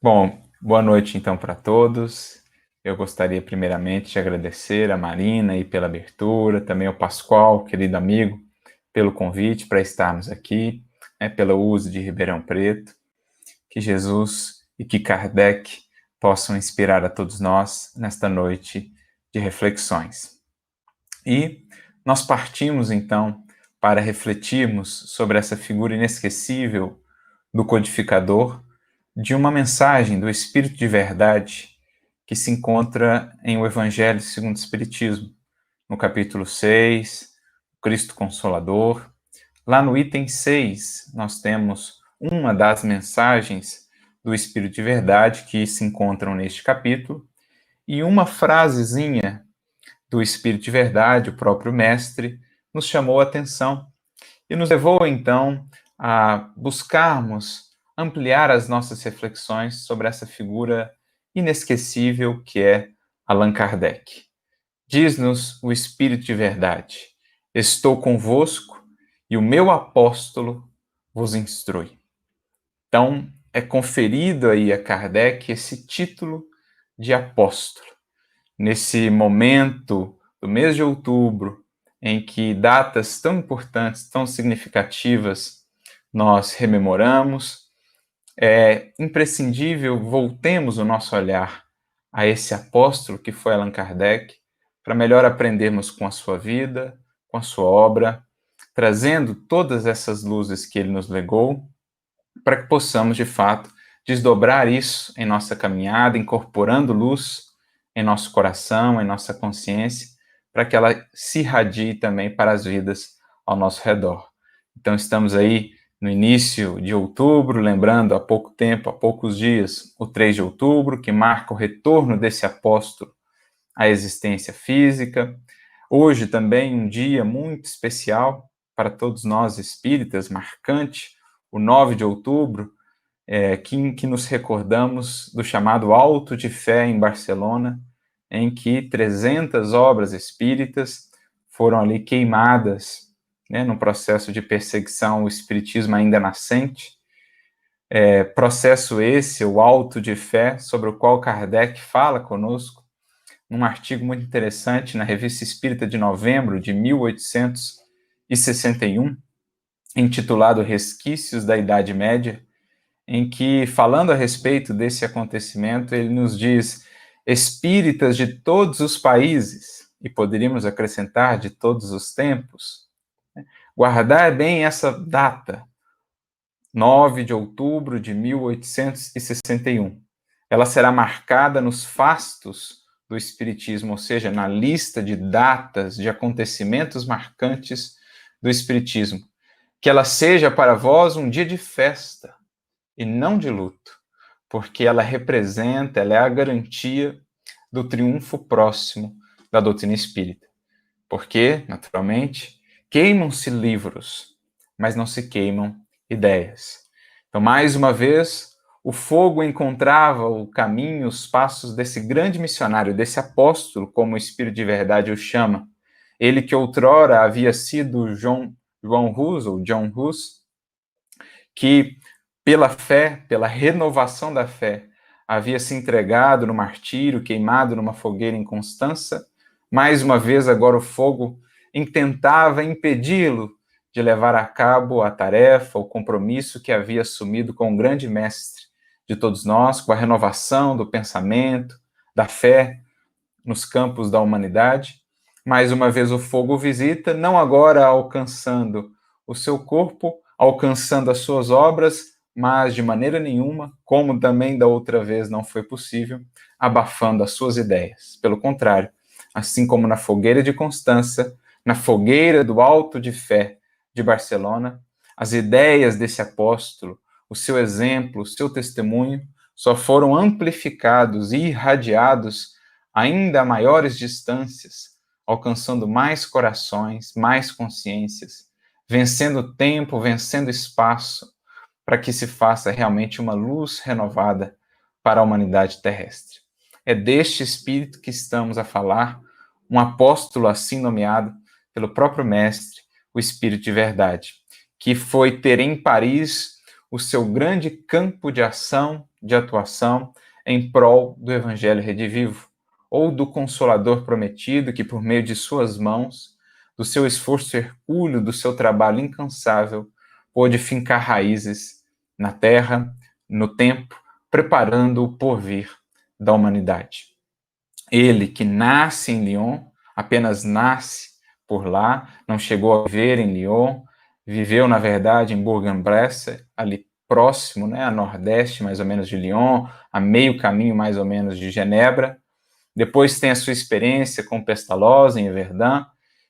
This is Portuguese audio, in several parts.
Bom, boa noite então para todos. Eu gostaria primeiramente de agradecer a Marina aí pela abertura, também ao Pascoal, querido amigo, pelo convite para estarmos aqui, pelo uso de Ribeirão Preto. Que Jesus e que Kardec possam inspirar a todos nós nesta noite de reflexões. E nós partimos então para refletirmos sobre essa figura inesquecível do codificador, de uma mensagem do Espírito de Verdade que se encontra em o Evangelho segundo o Espiritismo, no capítulo 6, Cristo Consolador. Lá no item 6, nós temos uma das mensagens do Espírito de Verdade que se encontram neste capítulo, e uma frasezinha do Espírito de Verdade, o próprio Mestre, nos chamou a atenção e nos levou, então, a buscarmos ampliar as nossas reflexões sobre essa figura inesquecível que é Allan Kardec. Diz-nos o Espírito de Verdade: estou convosco e o meu apóstolo vos instrui. Então, é conferido aí a Kardec esse título de apóstolo. Nesse momento do mês de outubro, em que datas tão importantes, tão significativas, nós rememoramos, é imprescindível voltemos o nosso olhar a esse apóstolo que foi Allan Kardec, para melhor aprendermos com a sua vida, com a sua obra, trazendo todas essas luzes que ele nos legou, para que possamos, de fato, desdobrar isso em nossa caminhada, incorporando luz em nosso coração, em nossa consciência, para que ela se irradie também para as vidas ao nosso redor. Então, estamos aí no início de outubro, lembrando há pouco tempo, há poucos dias, o 3 de outubro, que marca o retorno desse apóstolo à existência física. Hoje também um dia muito especial para todos nós espíritas, marcante, o 9 de outubro, que nos recordamos do chamado Auto de Fé em Barcelona, em que 300 obras espíritas foram ali queimadas, num processo de perseguição ao espiritismo ainda nascente. Processo esse, o Auto de Fé, sobre o qual Kardec fala conosco, num artigo muito interessante na Revista Espírita de novembro de 1861, intitulado Resquícios da Idade Média, em que, falando a respeito desse acontecimento, ele nos diz: espíritas de todos os países, e poderíamos acrescentar de todos os tempos, guardai bem essa data, 9 de outubro de 1861. Ela será marcada nos fastos do Espiritismo, ou seja, na lista de datas, de acontecimentos marcantes do Espiritismo. Que ela seja para vós um dia de festa e não de luto, porque ela representa, ela é a garantia do triunfo próximo da doutrina espírita. Porque, naturalmente, queimam-se livros, mas não se queimam ideias. Então, mais uma vez, o fogo encontrava o caminho, os passos desse grande missionário, desse apóstolo, como o Espírito de Verdade o chama. Ele que outrora havia sido João Hus, ou John Hus, que pela fé, pela renovação da fé, havia se entregado no martírio, queimado numa fogueira em Constança. Mais uma vez, agora o fogo tentava impedi-lo de levar a cabo a tarefa, o compromisso que havia assumido com o grande mestre de todos nós, com a renovação do pensamento, da fé nos campos da humanidade. Mais uma vez o fogo visita, não agora alcançando o seu corpo, alcançando as suas obras, mas de maneira nenhuma, como também da outra vez não foi possível, abafando as suas ideias. Pelo contrário, assim como na fogueira de Constança, na fogueira do Alto de Fé de Barcelona, as ideias desse apóstolo, o seu exemplo, o seu testemunho, só foram amplificados e irradiados ainda a maiores distâncias, alcançando mais corações, mais consciências, vencendo tempo, vencendo espaço, para que se faça realmente uma luz renovada para a humanidade terrestre. É deste espírito que estamos a falar, um apóstolo assim nomeado pelo próprio Mestre, o Espírito de Verdade, que foi ter em Paris o seu grande campo de ação de atuação em prol do Evangelho redivivo, ou do Consolador prometido que, por meio de suas mãos, do seu esforço hercúleo, do seu trabalho incansável, pôde fincar raízes na terra, no tempo, preparando o porvir da humanidade. Ele que nasce em Lyon, apenas nasce por lá, não chegou a viver em Lyon, viveu, na verdade, em Bourg-en-Bresse, ali próximo, né, a nordeste, mais ou menos, de Lyon, a meio caminho, mais ou menos, de Genebra. Depois tem a sua experiência com Pestalozzi, em Verdun,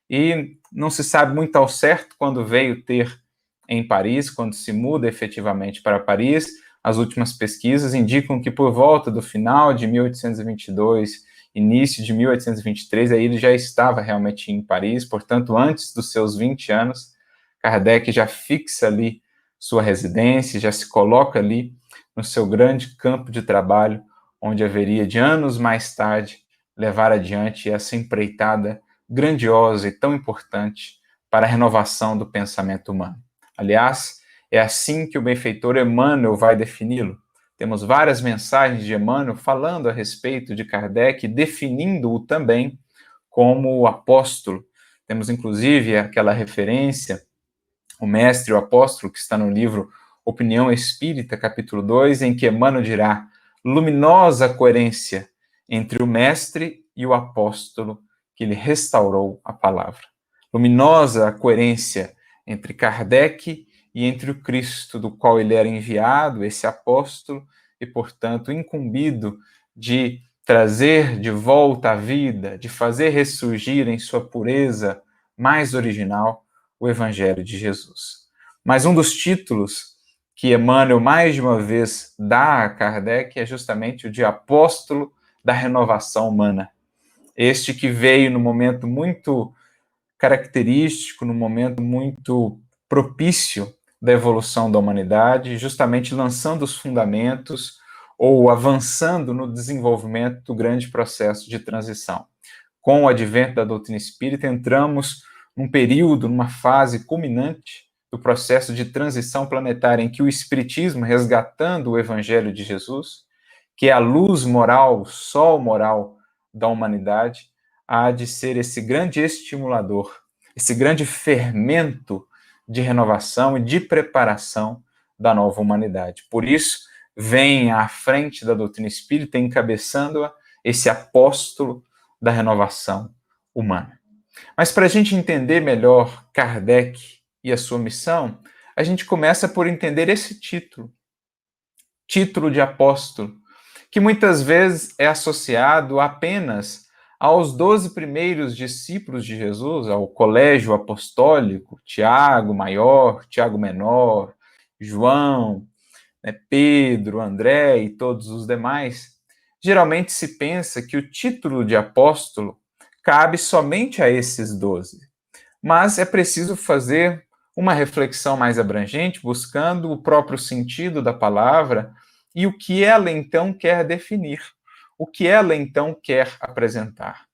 e não se sabe muito ao certo quando veio ter em Paris, quando se muda efetivamente para Paris. As últimas pesquisas indicam que por volta do final de 1822, início de 1823, aí ele já estava realmente em Paris, portanto, antes dos seus 20 anos, Kardec já fixa ali sua residência, já se coloca ali no seu grande campo de trabalho, onde haveria de anos mais tarde levar adiante essa empreitada grandiosa e tão importante para a renovação do pensamento humano. Aliás, é assim que o benfeitor Emmanuel vai defini-lo. Temos várias mensagens de Emmanuel falando a respeito de Kardec, definindo-o também como o apóstolo. Temos inclusive aquela referência, o mestre, o apóstolo, que está no livro Opinião Espírita, capítulo 2, em que Emmanuel dirá: luminosa coerência entre o mestre e o apóstolo que lhe restaurou a palavra. Luminosa a coerência entre Kardec e entre o Cristo, do qual ele era enviado, esse apóstolo, e, portanto, incumbido de trazer de volta à vida, de fazer ressurgir em sua pureza mais original o Evangelho de Jesus. Mas um dos títulos que Emmanuel mais de uma vez dá a Kardec é justamente o de apóstolo da renovação humana. Este que veio no momento muito característico, no momento muito propício da evolução da humanidade, justamente lançando os fundamentos ou avançando no desenvolvimento do grande processo de transição. Com o advento da doutrina espírita, entramos num período, numa fase culminante do processo de transição planetária, em que o Espiritismo, resgatando o Evangelho de Jesus, que é a luz moral, o sol moral da humanidade, há de ser esse grande estimulador, esse grande fermento de renovação e de preparação da nova humanidade. Por isso, vem à frente da doutrina espírita, encabeçando-a, esse apóstolo da renovação humana. Mas para a gente entender melhor Kardec e a sua missão, a gente começa por entender esse título, título de apóstolo, que muitas vezes é associado apenas aos 12 primeiros discípulos de Jesus, ao colégio apostólico, Tiago maior, Tiago menor, João, Pedro, André e todos os demais. Geralmente se pensa que o título de apóstolo cabe somente a esses 12. Mas é preciso fazer uma reflexão mais abrangente, buscando o próprio sentido da palavra e o que ela então quer definir, o que ela então quer apresentar.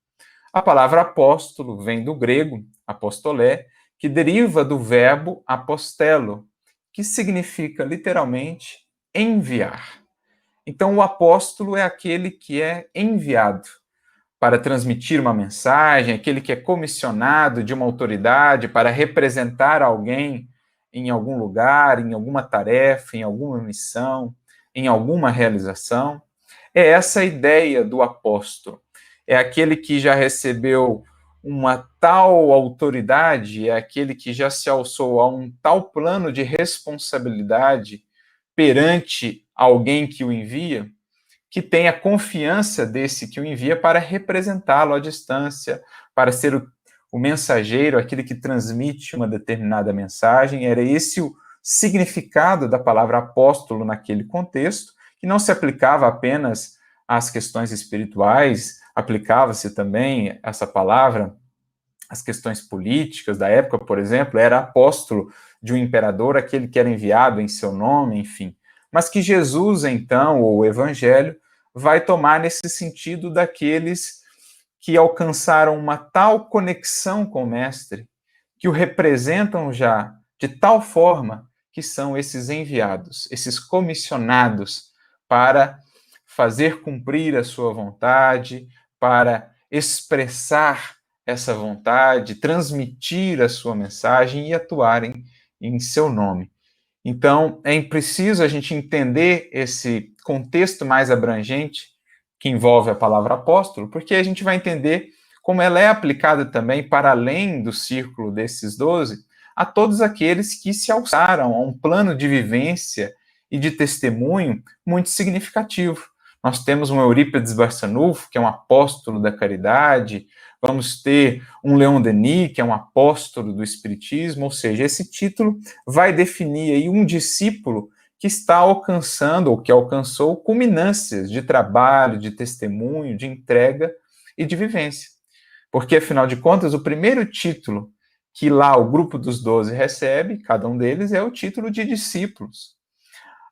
A palavra apóstolo vem do grego, apostolé, que deriva do verbo apostelo, que significa literalmente enviar. Então, o apóstolo é aquele que é enviado para transmitir uma mensagem, aquele que é comissionado de uma autoridade para representar alguém em algum lugar, em alguma tarefa, em alguma missão, em alguma realização. É essa a ideia do apóstolo. É aquele que já recebeu uma tal autoridade, é aquele que já se alçou a um tal plano de responsabilidade perante alguém que o envia, que tem a confiança desse que o envia para representá-lo à distância, para ser o mensageiro, aquele que transmite uma determinada mensagem. Era esse o significado da palavra apóstolo naquele contexto, que não se aplicava apenas às questões espirituais, aplicava-se também essa palavra às questões políticas da época, por exemplo, era apóstolo de um imperador, aquele que era enviado em seu nome, enfim. Mas que Jesus, então, ou o Evangelho, vai tomar nesse sentido daqueles que alcançaram uma tal conexão com o Mestre, que o representam já de tal forma que são esses enviados, esses comissionados para fazer cumprir a sua vontade, para expressar essa vontade, transmitir a sua mensagem e atuarem em seu nome. Então, é preciso a gente entender esse contexto mais abrangente que envolve a palavra apóstolo, porque a gente vai entender como ela é aplicada também para além do círculo desses 12, a todos aqueles que se alçaram a um plano de vivência e de testemunho muito significativo. Nós temos um Eurípides Barçanufo, que é um apóstolo da caridade, vamos ter um Leon Denis, que é um apóstolo do espiritismo, ou seja, esse título vai definir aí um discípulo que está alcançando, ou que alcançou, culminâncias de trabalho, de testemunho, de entrega e de vivência. Porque, afinal de contas, o primeiro título que lá o grupo dos 12 recebe, cada um deles, é o título de discípulos.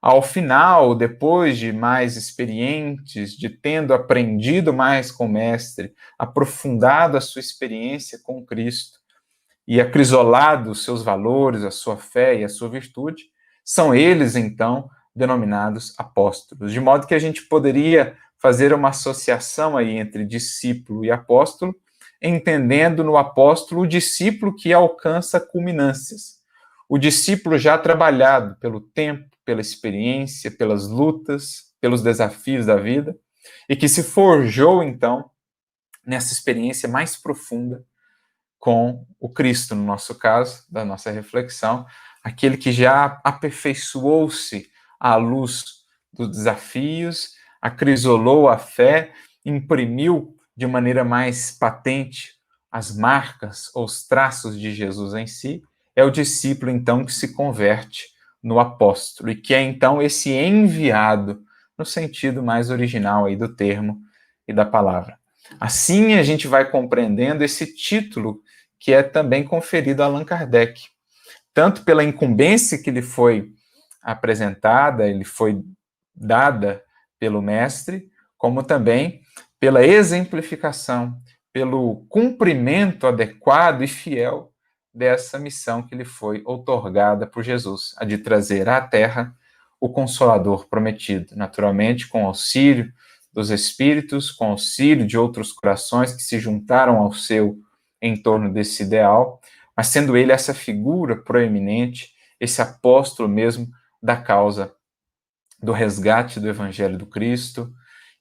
Ao final, depois de mais experientes, de tendo aprendido mais com o Mestre, aprofundado a sua experiência com Cristo e acrisolado os seus valores, a sua fé e a sua virtude, são eles, então, denominados apóstolos. De modo que a gente poderia fazer uma associação aí entre discípulo e apóstolo, entendendo no apóstolo o discípulo que alcança culminâncias. O discípulo já trabalhado pelo tempo, pela experiência, pelas lutas, pelos desafios da vida, e que se forjou, então, nessa experiência mais profunda com o Cristo, no nosso caso, da nossa reflexão, aquele que já aperfeiçoou-se à luz dos desafios, acrisolou a fé, imprimiu de maneira mais patente as marcas ou os traços de Jesus em si, é o discípulo, então, que se converte no apóstolo, e que é, então, esse enviado, no sentido mais original aí do termo e da palavra. Assim, a gente vai compreendendo esse título que é também conferido a Allan Kardec, tanto pela incumbência que lhe foi apresentada, ele foi dada pelo mestre, como também pela exemplificação, pelo cumprimento adequado e fiel dessa missão que lhe foi outorgada por Jesus, a de trazer à Terra o Consolador prometido, naturalmente com auxílio dos Espíritos, com auxílio de outros corações que se juntaram ao seu em torno desse ideal, mas sendo ele essa figura proeminente, esse apóstolo mesmo da causa do resgate do Evangelho do Cristo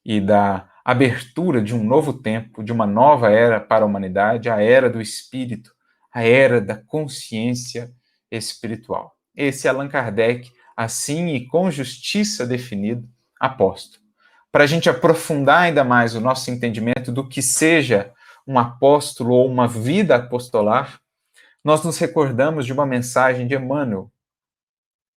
e da abertura de um novo tempo, de uma nova era para a humanidade, a era do Espírito, a era da consciência espiritual. Esse é Allan Kardec, assim e com justiça definido, apóstolo. Para a gente aprofundar ainda mais o nosso entendimento do que seja um apóstolo ou uma vida apostolar, nós nos recordamos de uma mensagem de Emmanuel.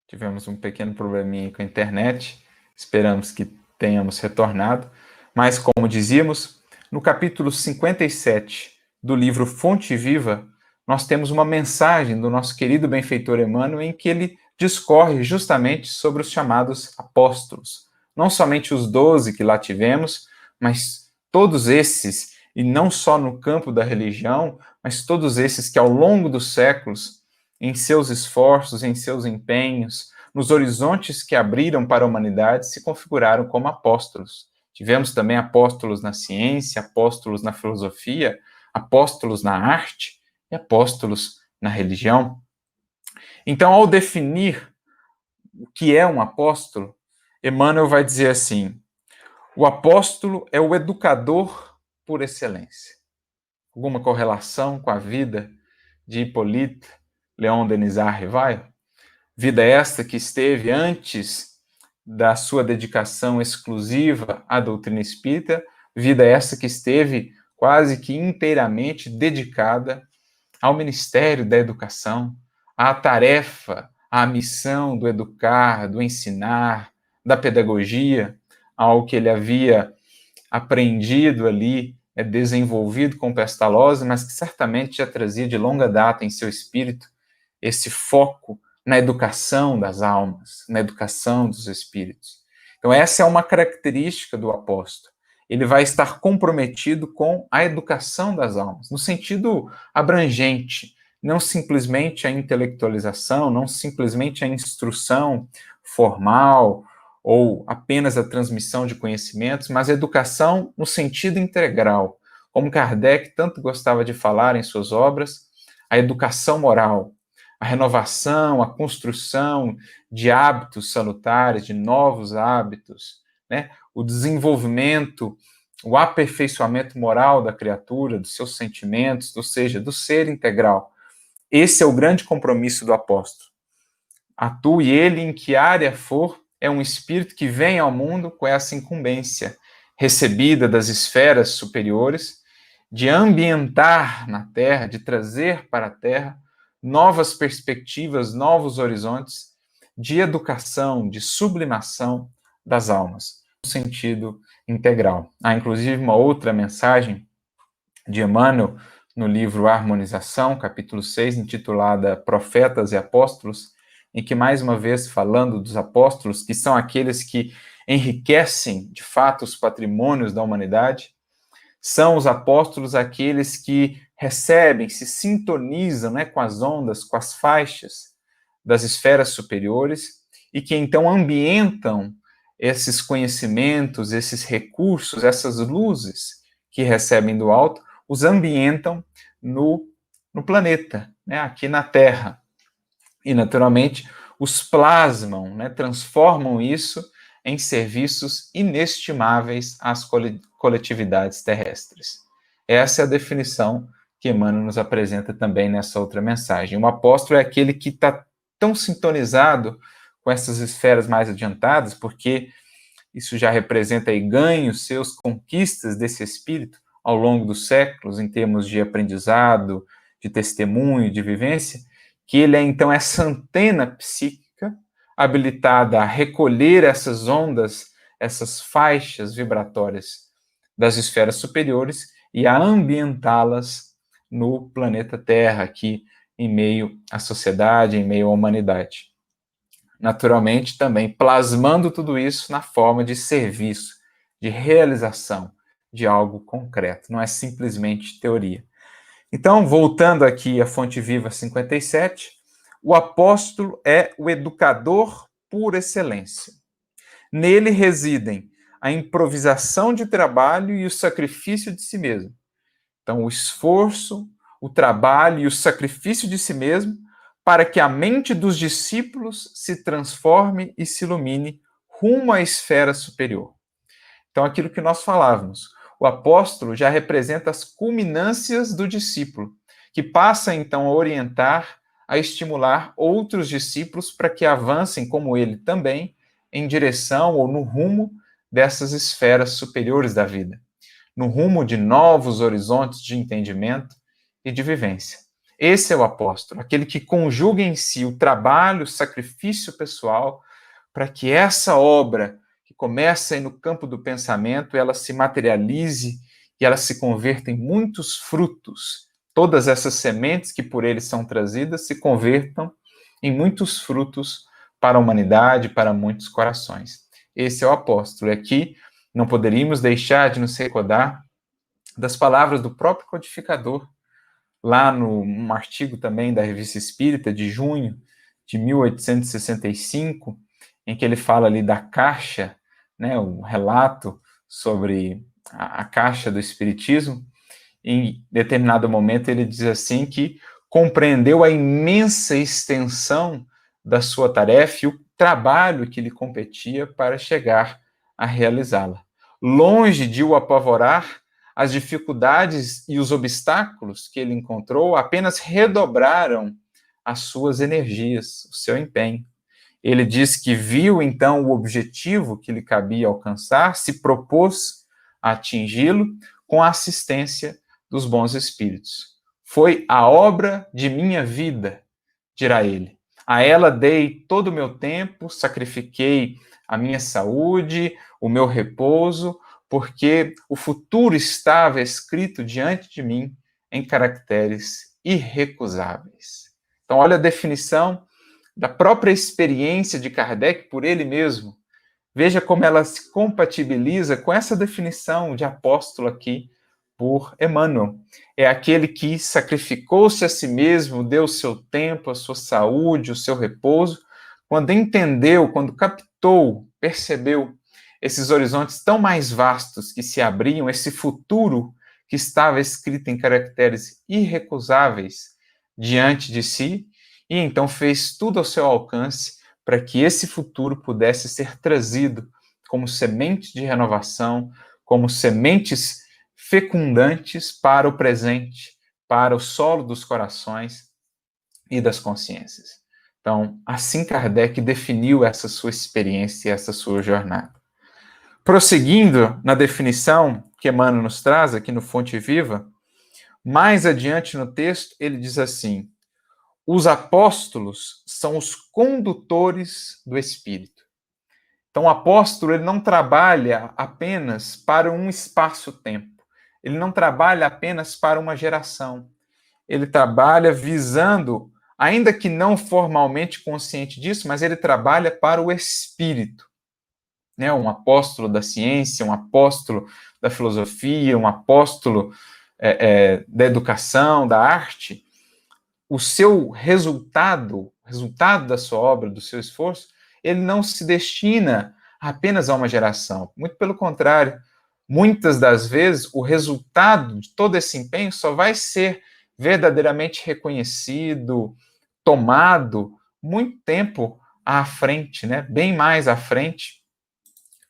Tivemos um pequeno probleminha com a internet, esperamos que tenhamos retornado, mas, como dizíamos, no capítulo 57 do livro Fonte Viva, nós temos uma mensagem do nosso querido benfeitor Emmanuel em que ele discorre justamente sobre os chamados apóstolos. Não somente os 12 que lá tivemos, mas todos esses, e não só no campo da religião, mas todos esses que ao longo dos séculos, em seus esforços, em seus empenhos, nos horizontes que abriram para a humanidade, se configuraram como apóstolos. Tivemos também apóstolos na ciência, apóstolos na filosofia, apóstolos na arte e apóstolos na religião. Então, ao definir o que é um apóstolo, Emmanuel vai dizer assim: o apóstolo é o educador por excelência. Alguma correlação com a vida de Hippolyte Léon Denis Rivail? Vida esta que esteve antes da sua dedicação exclusiva à doutrina espírita, vida essa que esteve quase que inteiramente dedicada ao Ministério da Educação, à tarefa, à missão do educar, do ensinar, da pedagogia, ao que ele havia aprendido ali, desenvolvido com Pestalozzi, mas que certamente já trazia de longa data em seu espírito esse foco na educação das almas, na educação dos espíritos. Então, essa é uma característica do apóstolo. Ele vai estar comprometido com a educação das almas, no sentido abrangente, não simplesmente a intelectualização, não simplesmente a instrução formal ou apenas a transmissão de conhecimentos, mas a educação no sentido integral, como Kardec tanto gostava de falar em suas obras, a educação moral, a renovação, a construção de hábitos salutares, de novos hábitos, né? O desenvolvimento, o aperfeiçoamento moral da criatura, dos seus sentimentos, ou seja, do ser integral. Esse é o grande compromisso do apóstolo. Atue ele em que área for, é um espírito que vem ao mundo com essa incumbência recebida das esferas superiores de ambientar na Terra, de trazer para a Terra novas perspectivas, novos horizontes de educação, de sublimação das almas, no sentido integral. Há inclusive uma outra mensagem de Emmanuel no livro Harmonização, capítulo 6, intitulada Profetas e Apóstolos, em que, mais uma vez, falando dos apóstolos, que são aqueles que enriquecem, de fato, os patrimônios da humanidade, são os apóstolos aqueles que recebem, se sintonizam, né, com as ondas, com as faixas das esferas superiores e que então ambientam esses conhecimentos, esses recursos, essas luzes que recebem do alto, os ambientam no planeta, né, aqui na Terra. E, naturalmente, os plasmam, né, transformam isso em serviços inestimáveis às coletividades terrestres. Essa é a definição que Emmanuel nos apresenta também nessa outra mensagem. Um apóstolo é aquele que está tão sintonizado com essas esferas mais adiantadas, porque isso já representa aí ganhos seus, conquistas desse espírito ao longo dos séculos, em termos de aprendizado, de testemunho, de vivência, que ele é, então, essa antena psíquica habilitada a recolher essas ondas, essas faixas vibratórias das esferas superiores e a ambientá-las no planeta Terra, aqui em meio à sociedade, em meio à humanidade. Naturalmente, também plasmando tudo isso na forma de serviço, de realização de algo concreto, não é simplesmente teoria. Então, voltando aqui à Fonte Viva 57, o apóstolo é o educador por excelência. Nele residem a improvisação de trabalho e o sacrifício de si mesmo. Então, o esforço, o trabalho e o sacrifício de si mesmo para que a mente dos discípulos se transforme e se ilumine rumo à esfera superior. Então, aquilo que nós falávamos, o apóstolo já representa as culminâncias do discípulo, que passa então a orientar, a estimular outros discípulos para que avancem, como ele também, em direção ou no rumo dessas esferas superiores da vida, no rumo de novos horizontes de entendimento e de vivência. Esse é o apóstolo, aquele que conjuga em si o trabalho, o sacrifício pessoal, para que essa obra que começa aí no campo do pensamento, ela se materialize e ela se converta em muitos frutos. Todas essas sementes que por ele são trazidas se convertam em muitos frutos para a humanidade, para muitos corações. Esse é o apóstolo. E aqui não poderíamos deixar de nos recordar das palavras do próprio codificador, lá num artigo também da Revista Espírita, de junho de 1865, em que ele fala ali da caixa, né, um relato sobre a caixa do Espiritismo. Em determinado momento ele diz assim que compreendeu a imensa extensão da sua tarefa e o trabalho que lhe competia para chegar a realizá-la. Longe de o apavorar, as dificuldades e os obstáculos que ele encontrou apenas redobraram as suas energias, o seu empenho. Ele diz que viu, então, o objetivo que lhe cabia alcançar, se propôs a atingi-lo com a assistência dos bons espíritos. Foi a obra de minha vida, dirá ele. A ela dei todo o meu tempo, sacrifiquei a minha saúde, o meu repouso, porque o futuro estava escrito diante de mim em caracteres irrecusáveis. Então, olha a definição da própria experiência de Kardec por ele mesmo. Veja como ela se compatibiliza com essa definição de apóstolo aqui por Emmanuel. É aquele que sacrificou-se a si mesmo, deu o seu tempo, a sua saúde, o seu repouso, quando entendeu, quando captou, percebeu esses horizontes tão mais vastos que se abriam, esse futuro que estava escrito em caracteres irrecusáveis diante de si, e então fez tudo ao seu alcance para que esse futuro pudesse ser trazido como semente de renovação, como sementes fecundantes para o presente, para o solo dos corações e das consciências. Então, assim Kardec definiu essa sua experiência e essa sua jornada. Prosseguindo na definição que Emmanuel nos traz aqui no Fonte Viva, mais adiante no texto, ele diz assim: os apóstolos são os condutores do Espírito. Então, o apóstolo ele não trabalha apenas para um espaço-tempo. Ele não trabalha apenas para uma geração. Ele trabalha visando, ainda que não formalmente consciente disso, mas ele trabalha para o espírito. Né? Um apóstolo da ciência, um apóstolo da filosofia, um apóstolo da educação, da arte, o seu resultado da sua obra, do seu esforço, ele não se destina apenas a uma geração. Muito pelo contrário, muitas das vezes o resultado de todo esse empenho só vai ser verdadeiramente reconhecido, tomado, muito tempo à frente, né? Bem mais à frente,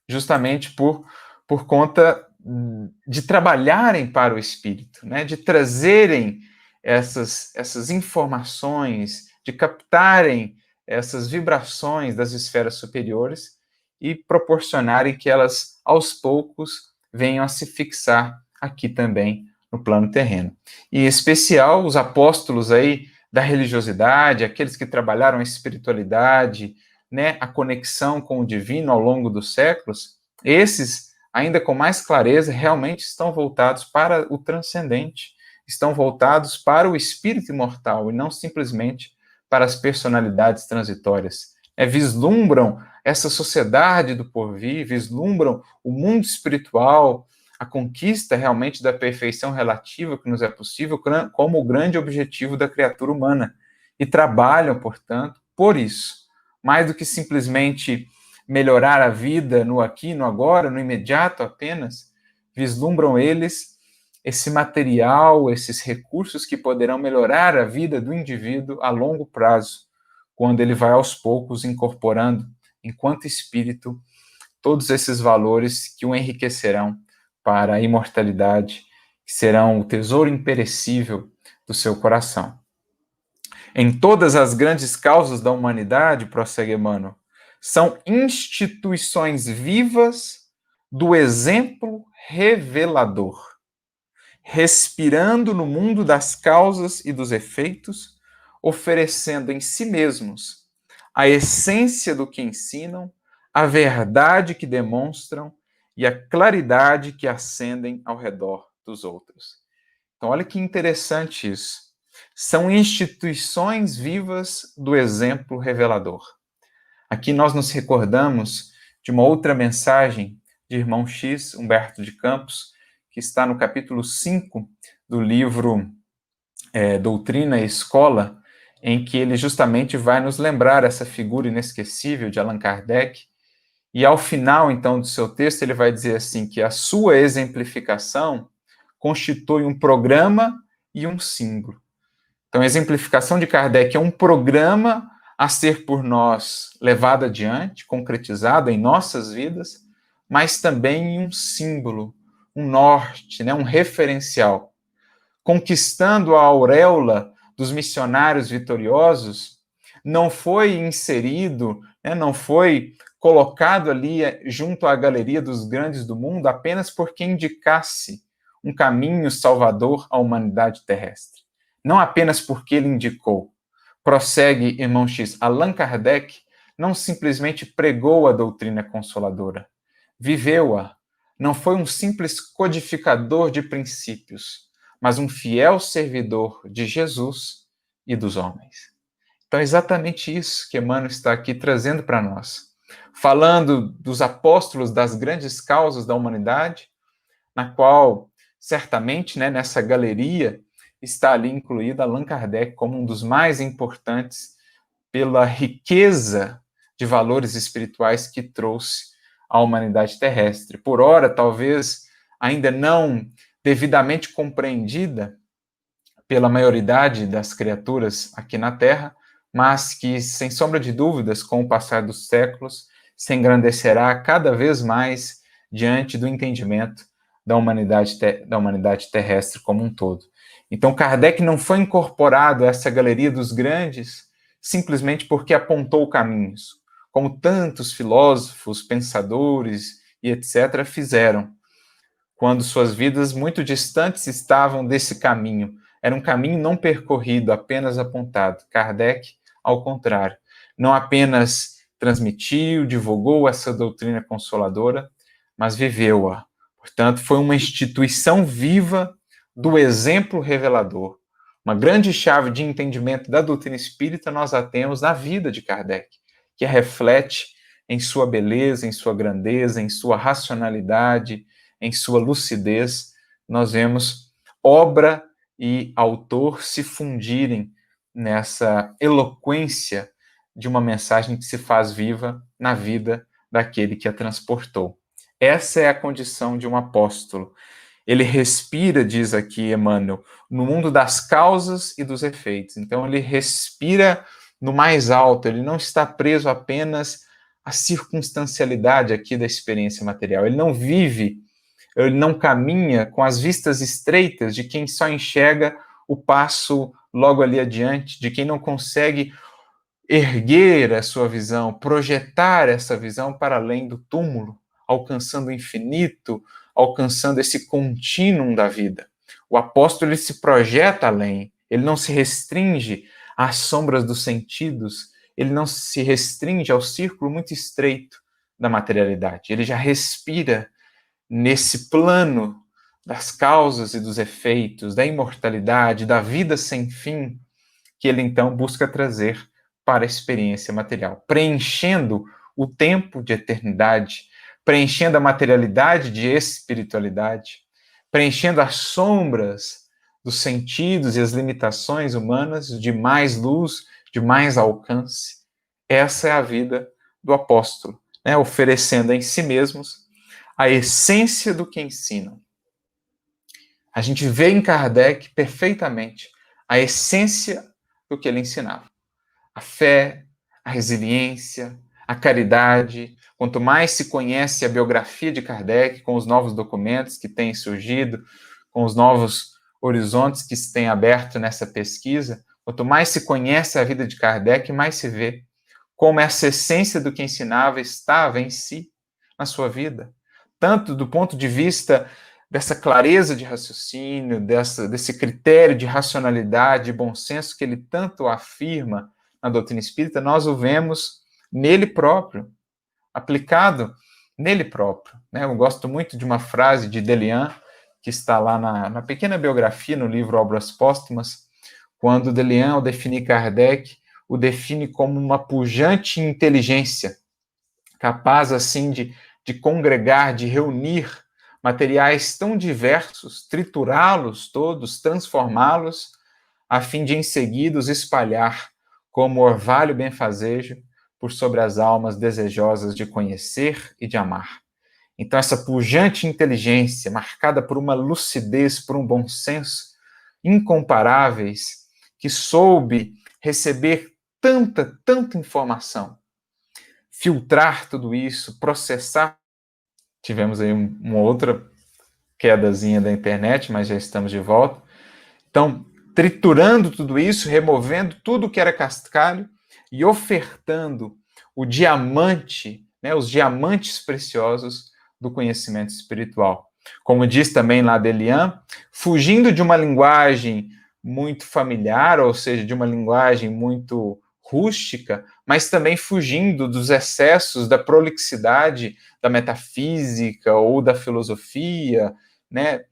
justamente por conta de trabalharem para o espírito, né? De trazerem essas informações, de captarem essas vibrações das esferas superiores e proporcionarem que elas, aos poucos, venham a se fixar aqui também no plano terreno. E, em especial, os apóstolos aí da religiosidade, aqueles que trabalharam a espiritualidade, né, a conexão com o divino ao longo dos séculos, esses, ainda com mais clareza, realmente estão voltados para o transcendente, estão voltados para o espírito imortal e não simplesmente para as personalidades transitórias. Vislumbram essa sociedade do porvir, vislumbram o mundo espiritual, a conquista realmente da perfeição relativa que nos é possível como o grande objetivo da criatura humana. E trabalham, portanto, por isso. Mais do que simplesmente melhorar a vida no aqui, no agora, no imediato apenas, vislumbram eles esse material, esses recursos que poderão melhorar a vida do indivíduo a longo prazo, quando ele vai aos poucos incorporando, enquanto espírito, todos esses valores que o enriquecerão para a imortalidade, que serão o tesouro imperecível do seu coração. Em todas as grandes causas da humanidade, prossegue Emmanuel, são instituições vivas do exemplo revelador, respirando no mundo das causas e dos efeitos, oferecendo em si mesmos a essência do que ensinam, a verdade que demonstram e a claridade que acendem ao redor dos outros. Então, olha que interessante isso. São instituições vivas do exemplo revelador. Aqui nós nos recordamos de uma outra mensagem de irmão X, Humberto de Campos, que está no capítulo 5 do livro Doutrina e Escola, em que ele justamente vai nos lembrar essa figura inesquecível de Allan Kardec, e ao final, então, do seu texto, ele vai dizer assim, que a sua exemplificação constitui um programa e um símbolo. Então, a exemplificação de Kardec é um programa a ser por nós levado adiante, concretizado em nossas vidas, mas também um símbolo, um norte, né, um referencial. Conquistando a auréola dos missionários vitoriosos, não foi inserido, né, não foi colocado ali junto à galeria dos grandes do mundo apenas porque indicasse um caminho salvador à humanidade terrestre. Não apenas porque ele indicou. Prossegue, irmão X, Allan Kardec não simplesmente pregou a doutrina consoladora, viveu-a. Não foi um simples codificador de princípios, mas um fiel servidor de Jesus e dos homens. Então é exatamente isso que Emmanuel está aqui trazendo para nós. Falando dos apóstolos das grandes causas da humanidade, na qual, certamente, né, nessa galeria, está ali incluído Allan Kardec como um dos mais importantes pela riqueza de valores espirituais que trouxe à humanidade terrestre. Por ora, talvez ainda não devidamente compreendida pela maioridade das criaturas aqui na Terra, mas que, sem sombra de dúvidas, com o passar dos séculos, se engrandecerá cada vez mais diante do entendimento da humanidade terrestre como um todo. Então, Kardec não foi incorporado a essa galeria dos grandes simplesmente porque apontou caminhos, como tantos filósofos, pensadores e etc. fizeram, quando suas vidas muito distantes estavam desse caminho. Era um caminho não percorrido, apenas apontado. Kardec, ao contrário, não apenas transmitiu, divulgou essa doutrina consoladora, mas viveu-a. Portanto, foi uma instituição viva do exemplo revelador. Uma grande chave de entendimento da doutrina espírita nós a temos na vida de Kardec, que a reflete em sua beleza, em sua grandeza, em sua racionalidade, em sua lucidez. Nós vemos obra e autor se fundirem nessa eloquência de uma mensagem que se faz viva na vida daquele que a transportou. Essa é a condição de um apóstolo. Ele respira, diz aqui Emmanuel, no mundo das causas e dos efeitos. Então ele respira no mais alto, ele não está preso apenas à circunstancialidade aqui da experiência material. Ele não vive, ele não caminha com as vistas estreitas de quem só enxerga o passo logo ali adiante, de quem não consegue erguer a sua visão, projetar essa visão para além do túmulo, alcançando o infinito, alcançando esse contínuo da vida. O apóstolo ele se projeta além, ele não se restringe às sombras dos sentidos, ele não se restringe ao círculo muito estreito da materialidade, ele já respira nesse plano das causas e dos efeitos, da imortalidade, da vida sem fim, que ele então busca trazer para a experiência material, preenchendo o tempo de eternidade, preenchendo a materialidade de espiritualidade, preenchendo as sombras dos sentidos e as limitações humanas de mais luz, de mais alcance. Essa é a vida do apóstolo, né? Oferecendo em si mesmos a essência do que ensinam. A gente vê em Kardec perfeitamente a essência do que ele ensinava. A fé, a resiliência, a caridade. Quanto mais se conhece a biografia de Kardec, com os novos documentos que têm surgido, com os novos horizontes que se têm aberto nessa pesquisa, quanto mais se conhece a vida de Kardec, mais se vê como essa essência do que ensinava estava em si, na sua vida. Tanto do ponto de vista dessa clareza de raciocínio, desse critério de racionalidade e bom senso que ele tanto afirma na doutrina espírita, nós o vemos nele próprio, aplicado nele próprio. Né? Eu gosto muito de uma frase de Delian, que está lá na pequena biografia, no livro Obras Póstumas, quando Delian, ao definir Kardec, o define como uma pujante inteligência, capaz, assim, de congregar, de reunir materiais tão diversos, triturá-los todos, transformá-los, a fim de, em seguida, os espalhar como orvalho benfazejo por sobre as almas desejosas de conhecer e de amar. Então, essa pujante inteligência, marcada por uma lucidez, por um bom senso incomparáveis, que soube receber tanta informação, filtrar tudo isso, processar. Tivemos aí uma outra quedazinha da internet, mas já estamos de volta. Então, triturando tudo isso, removendo tudo que era cascalho e ofertando o diamante, né, os diamantes preciosos do conhecimento espiritual. Como diz também lá Delian, fugindo de uma linguagem muito familiar, ou seja, de uma linguagem muito rústica, mas também fugindo dos excessos da prolixidade da metafísica ou da filosofia, né,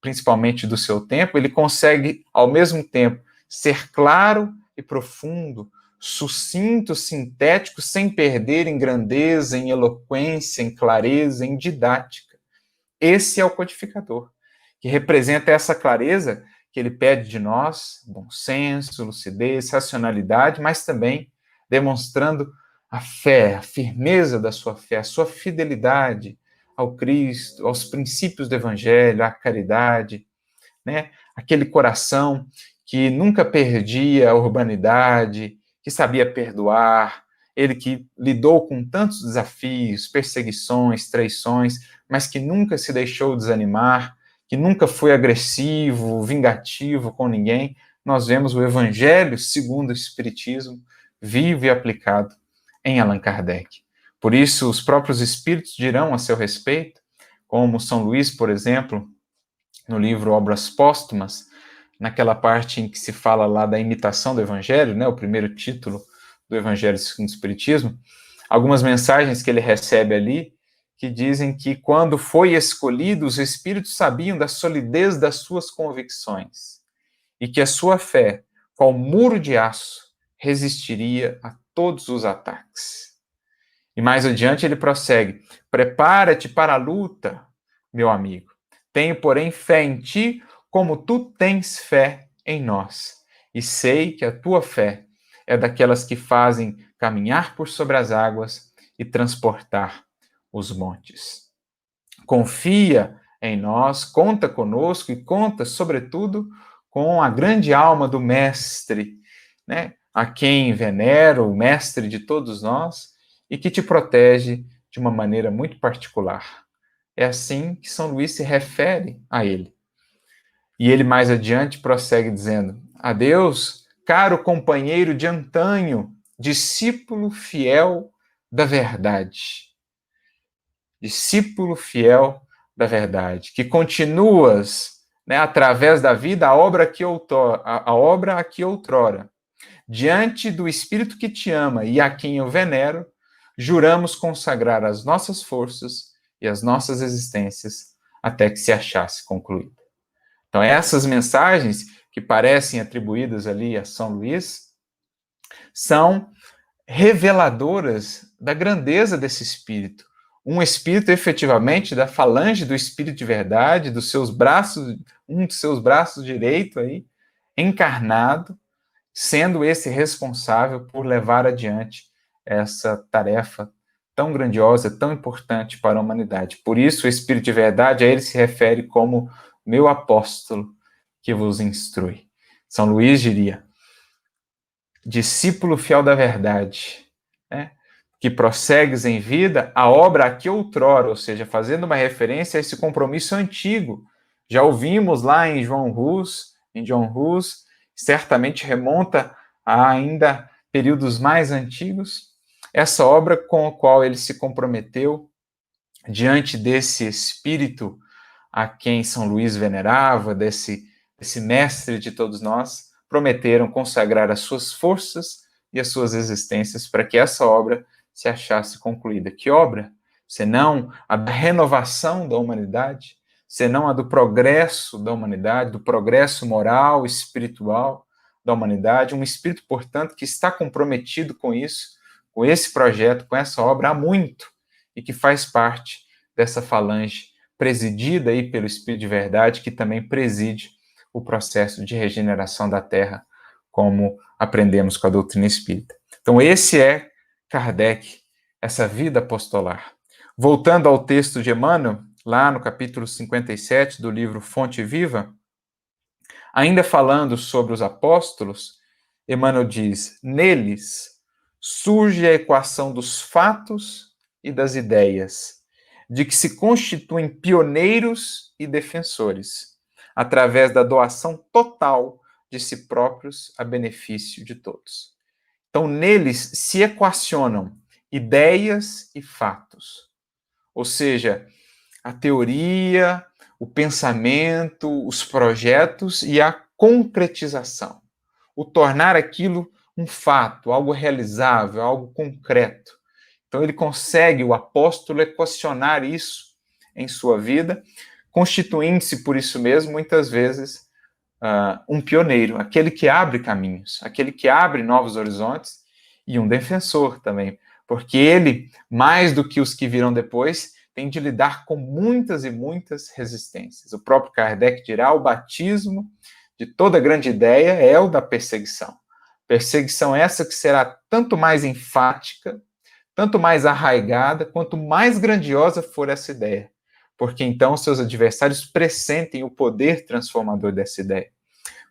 principalmente do seu tempo, ele consegue, ao mesmo tempo, ser claro e profundo, sucinto, sintético, sem perder em grandeza, em eloquência, em clareza, em didática. Esse é o codificador, que representa essa clareza que ele pede de nós, bom senso, lucidez, racionalidade, mas também demonstrando a fé, a firmeza da sua fé, a sua fidelidade ao Cristo, aos princípios do Evangelho, à caridade, né? Aquele coração que nunca perdia a urbanidade, que sabia perdoar, ele que lidou com tantos desafios, perseguições, traições, mas que nunca se deixou desanimar, que nunca foi agressivo, vingativo com ninguém. Nós vemos o Evangelho segundo o Espiritismo, vivo e aplicado em Allan Kardec. Por isso, os próprios espíritos dirão a seu respeito, como São Luís, por exemplo, no livro Obras Póstumas, naquela parte em que se fala lá da imitação do Evangelho, né, o primeiro título do Evangelho segundo o Espiritismo, algumas mensagens que ele recebe ali, que dizem que quando foi escolhido, os espíritos sabiam da solidez das suas convicções e que a sua fé, qual muro de aço, resistiria a todos os ataques. E mais adiante ele prossegue: prepara-te para a luta, meu amigo. Tenho, porém, fé em ti, como tu tens fé em nós. E sei que a tua fé é daquelas que fazem caminhar por sobre as águas e transportar os montes. Confia em nós, conta conosco e conta, sobretudo, com a grande alma do Mestre, né? A quem venero, o Mestre de todos nós, e que te protege de uma maneira muito particular. É assim que São Luís se refere a ele. E ele mais adiante prossegue dizendo: adeus, caro companheiro de antanho, discípulo fiel da verdade. Discípulo fiel da verdade, que continuas, né, através da vida a obra a que outrora, diante do Espírito que te ama e a quem eu venero, juramos consagrar as nossas forças e as nossas existências até que se achasse concluída. Então, essas mensagens que parecem atribuídas ali a São Luís são reveladoras da grandeza desse espírito. Um espírito, efetivamente, da falange do espírito de verdade, dos seus braços, um dos seus braços direito aí, encarnado, sendo esse responsável por levar adiante essa tarefa tão grandiosa, tão importante para a humanidade. Por isso, o Espírito de verdade, a ele se refere como meu apóstolo que vos instrui. São Luís diria: discípulo fiel da verdade, né? Que prossegues em vida a obra a que outrora, ou seja, fazendo uma referência a esse compromisso antigo. Já ouvimos lá em John Hus, certamente remonta a ainda períodos mais antigos, essa obra com a qual ele se comprometeu diante desse espírito a quem São Luís venerava, desse mestre de todos nós, prometeram consagrar as suas forças e as suas existências para que essa obra se achasse concluída. Que obra? Senão a da renovação da humanidade, senão a do progresso da humanidade, do progresso moral, espiritual da humanidade, um espírito, portanto, que está comprometido com isso, com esse projeto, com essa obra há muito, e que faz parte dessa falange presidida aí pelo Espírito de Verdade, que também preside o processo de regeneração da Terra, como aprendemos com a doutrina espírita. Então, esse é Kardec, essa vida apostolar. Voltando ao texto de Emmanuel, lá no capítulo 57 do livro Fonte Viva, ainda falando sobre os apóstolos, Emmanuel diz: neles surge a equação dos fatos e das ideias, de que se constituem pioneiros e defensores, através da doação total de si próprios a benefício de todos. Então, neles se equacionam ideias e fatos, ou seja, a teoria, o pensamento, os projetos e a concretização, o tornar aquilo um fato, algo realizável, algo concreto. Então ele consegue, o apóstolo, equacionar isso em sua vida, constituindo-se por isso mesmo, muitas vezes, um pioneiro, aquele que abre caminhos, aquele que abre novos horizontes, e um defensor também, porque ele, mais do que os que virão depois, tem de lidar com muitas e muitas resistências. O próprio Kardec dirá: o batismo de toda grande ideia é o da perseguição. Perseguição essa que será tanto mais enfática tanto mais arraigada, quanto mais grandiosa for essa ideia, porque então seus adversários pressentem o poder transformador dessa ideia.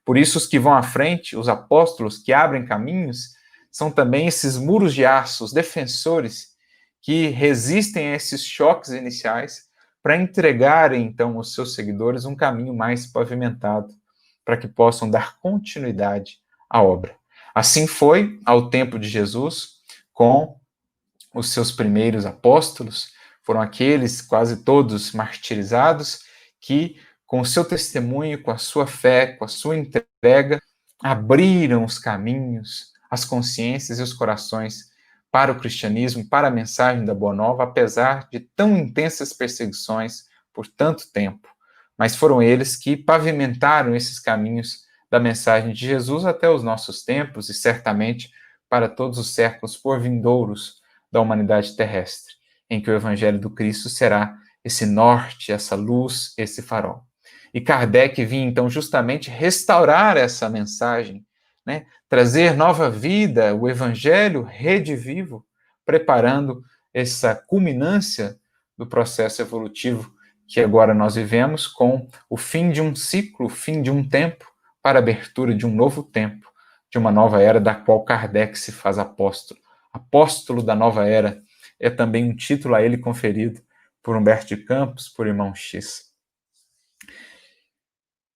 Por isso, os que vão à frente, os apóstolos que abrem caminhos, são também esses muros de aço, os defensores que resistem a esses choques iniciais para entregarem, então, aos seus seguidores um caminho mais pavimentado, para que possam dar continuidade à obra. Assim foi ao tempo de Jesus, com os seus primeiros apóstolos, foram aqueles, quase todos martirizados, que, com o seu testemunho, com a sua fé, com a sua entrega, abriram os caminhos, as consciências e os corações para o cristianismo, para a mensagem da Boa Nova, apesar de tão intensas perseguições por tanto tempo. Mas foram eles que pavimentaram esses caminhos da mensagem de Jesus até os nossos tempos e certamente para todos os séculos por vindouros da humanidade terrestre, em que o Evangelho do Cristo será esse norte, essa luz, esse farol. E Kardec vinha, então, justamente restaurar essa mensagem, né? Trazer nova vida, o Evangelho redivivo, preparando essa culminância do processo evolutivo que agora nós vivemos, com o fim de um ciclo, o fim de um tempo, para a abertura de um novo tempo, de uma nova era, da qual Kardec se faz apóstolo. Apóstolo da nova era é também um título a ele conferido por Humberto de Campos, por irmão X.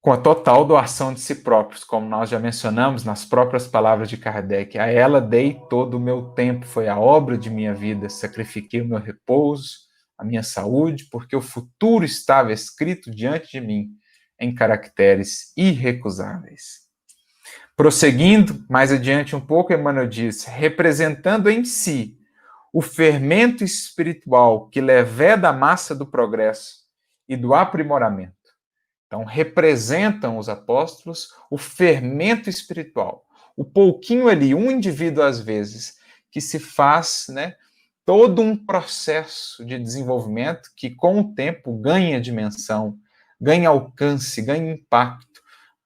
Com a total doação de si próprios, como nós já mencionamos nas próprias palavras de Kardec, a ela dei todo o meu tempo, foi a obra de minha vida, sacrifiquei o meu repouso, a minha saúde, porque o futuro estava escrito diante de mim em caracteres irrecusáveis. Prosseguindo mais adiante um pouco, Emmanuel diz, representando em si o fermento espiritual que leveda a massa do progresso e do aprimoramento. Então, representam os apóstolos o fermento espiritual, o pouquinho ali, um indivíduo às vezes, que se faz, né, todo um processo de desenvolvimento que, com o tempo, ganha dimensão, ganha alcance, ganha impacto.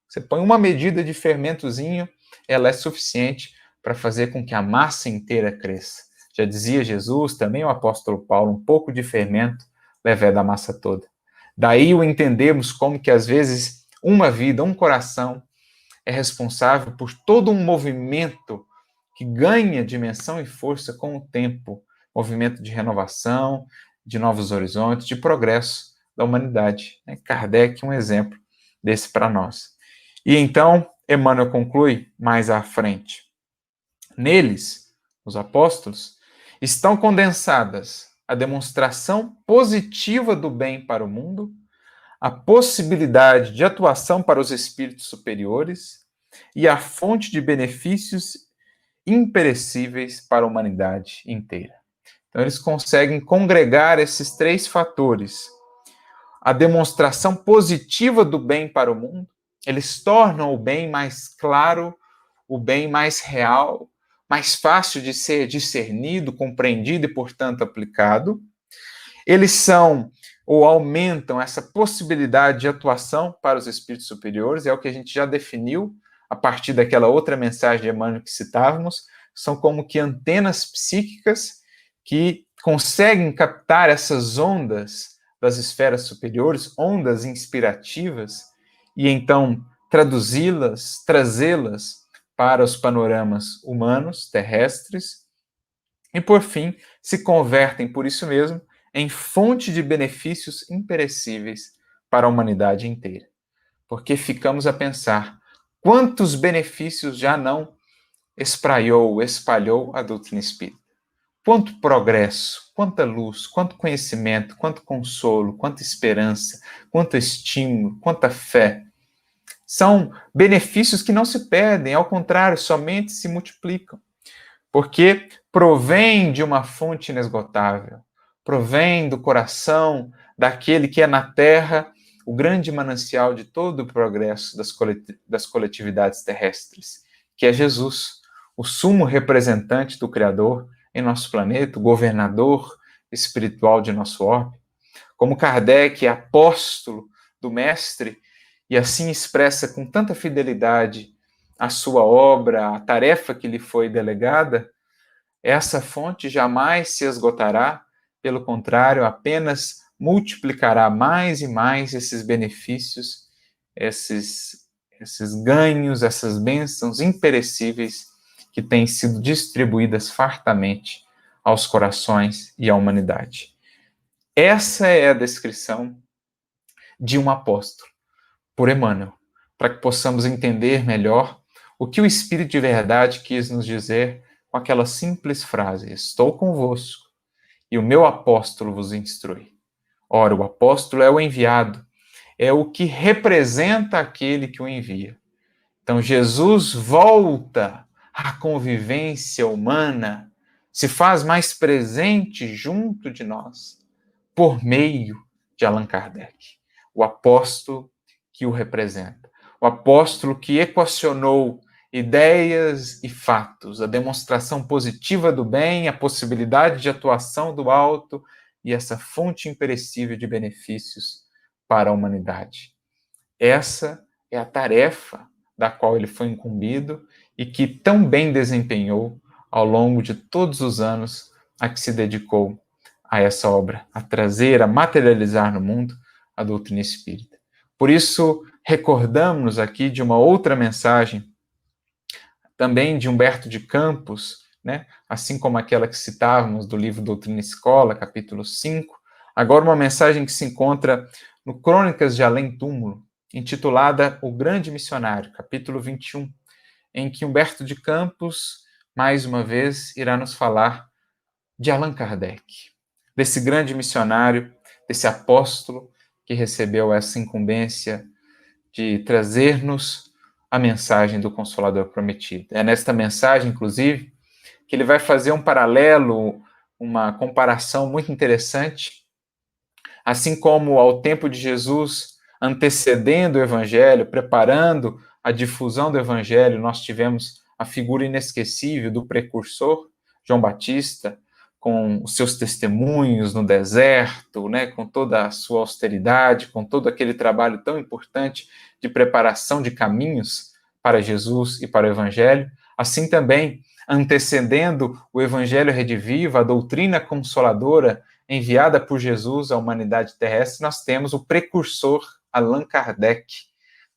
Você põe uma medida de fermentozinho, ela é suficiente para fazer com que a massa inteira cresça. Já dizia Jesus, também o apóstolo Paulo, um pouco de fermento leveda a massa toda. Daí o entendemos como que, às vezes, uma vida, um coração, é responsável por todo um movimento que ganha dimensão e força com o tempo. Movimento de renovação, de novos horizontes, de progresso da humanidade. Kardec, um exemplo desse para nós. E então, Emmanuel conclui mais à frente. Neles, os apóstolos, estão condensadas a demonstração positiva do bem para o mundo, a possibilidade de atuação para os espíritos superiores e a fonte de benefícios imperecíveis para a humanidade inteira. Então, eles conseguem congregar esses três fatores. A demonstração positiva do bem para o mundo, eles tornam o bem mais claro, o bem mais real, mais fácil de ser discernido, compreendido e, portanto, aplicado. Eles são ou aumentam essa possibilidade de atuação para os espíritos superiores, é o que a gente já definiu a partir daquela outra mensagem de Emmanuel que citávamos, são como que antenas psíquicas que conseguem captar essas ondas das esferas superiores, ondas inspirativas, e então traduzi-las, trazê-las para os panoramas humanos, terrestres, e por fim se convertem, por isso mesmo, em fonte de benefícios imperecíveis para a humanidade inteira. Porque ficamos a pensar quantos benefícios já não espraiou, espalhou a doutrina espírita. Quanto progresso, quanta luz, quanto conhecimento, quanto consolo, quanta esperança, quanto estímulo, quanta fé. São benefícios que não se perdem, ao contrário, somente se multiplicam. Porque provém de uma fonte inesgotável, provém do coração daquele que é na terra o grande manancial de todo o progresso das coletividades terrestres, que é Jesus, o sumo representante do Criador em nosso planeta, o governador espiritual de nosso orbe. Como Kardec é apóstolo do Mestre e assim expressa com tanta fidelidade a sua obra, a tarefa que lhe foi delegada, Essa fonte jamais se esgotará, pelo contrário, apenas multiplicará mais e mais esses benefícios, esses ganhos, essas bênçãos imperecíveis que têm sido distribuídas fartamente aos corações e à humanidade. Essa é a descrição de um apóstolo, por Emmanuel, para que possamos entender melhor o que o Espírito de verdade quis nos dizer com aquela simples frase: estou convosco e o meu apóstolo vos instrui. Ora, o apóstolo é o enviado, é o que representa aquele que o envia. Então, Jesus volta à convivência humana, se faz mais presente junto de nós, por meio de Allan Kardec, o apóstolo que o representa, o apóstolo que equacionou ideias e fatos, a demonstração positiva do bem, a possibilidade de atuação do alto e essa fonte imperecível de benefícios para a humanidade. Essa é a tarefa da qual ele foi incumbido e que tão bem desempenhou ao longo de todos os anos a que se dedicou a essa obra, a trazer, a materializar no mundo a doutrina espírita. Por isso, recordamos aqui de uma outra mensagem, também de Humberto de Campos, né? Assim como aquela que citávamos do livro Doutrina e Escola, capítulo 5, agora uma mensagem que se encontra no Crônicas de Além Túmulo, intitulada O Grande Missionário, capítulo 21, em que Humberto de Campos, mais uma vez, irá nos falar de Allan Kardec, desse grande missionário, desse apóstolo que recebeu essa incumbência de trazer-nos a mensagem do Consolador prometido. É nesta mensagem, inclusive, que ele vai fazer um paralelo, uma comparação muito interessante, assim como ao tempo de Jesus, antecedendo o Evangelho, preparando a difusão do Evangelho, nós tivemos a figura inesquecível do precursor, João Batista, com os seus testemunhos no deserto, né, com toda a sua austeridade, com todo aquele trabalho tão importante de preparação de caminhos para Jesus e para o Evangelho. Assim também, antecedendo o Evangelho redivivo, a doutrina consoladora enviada por Jesus à humanidade terrestre, nós temos o precursor Allan Kardec,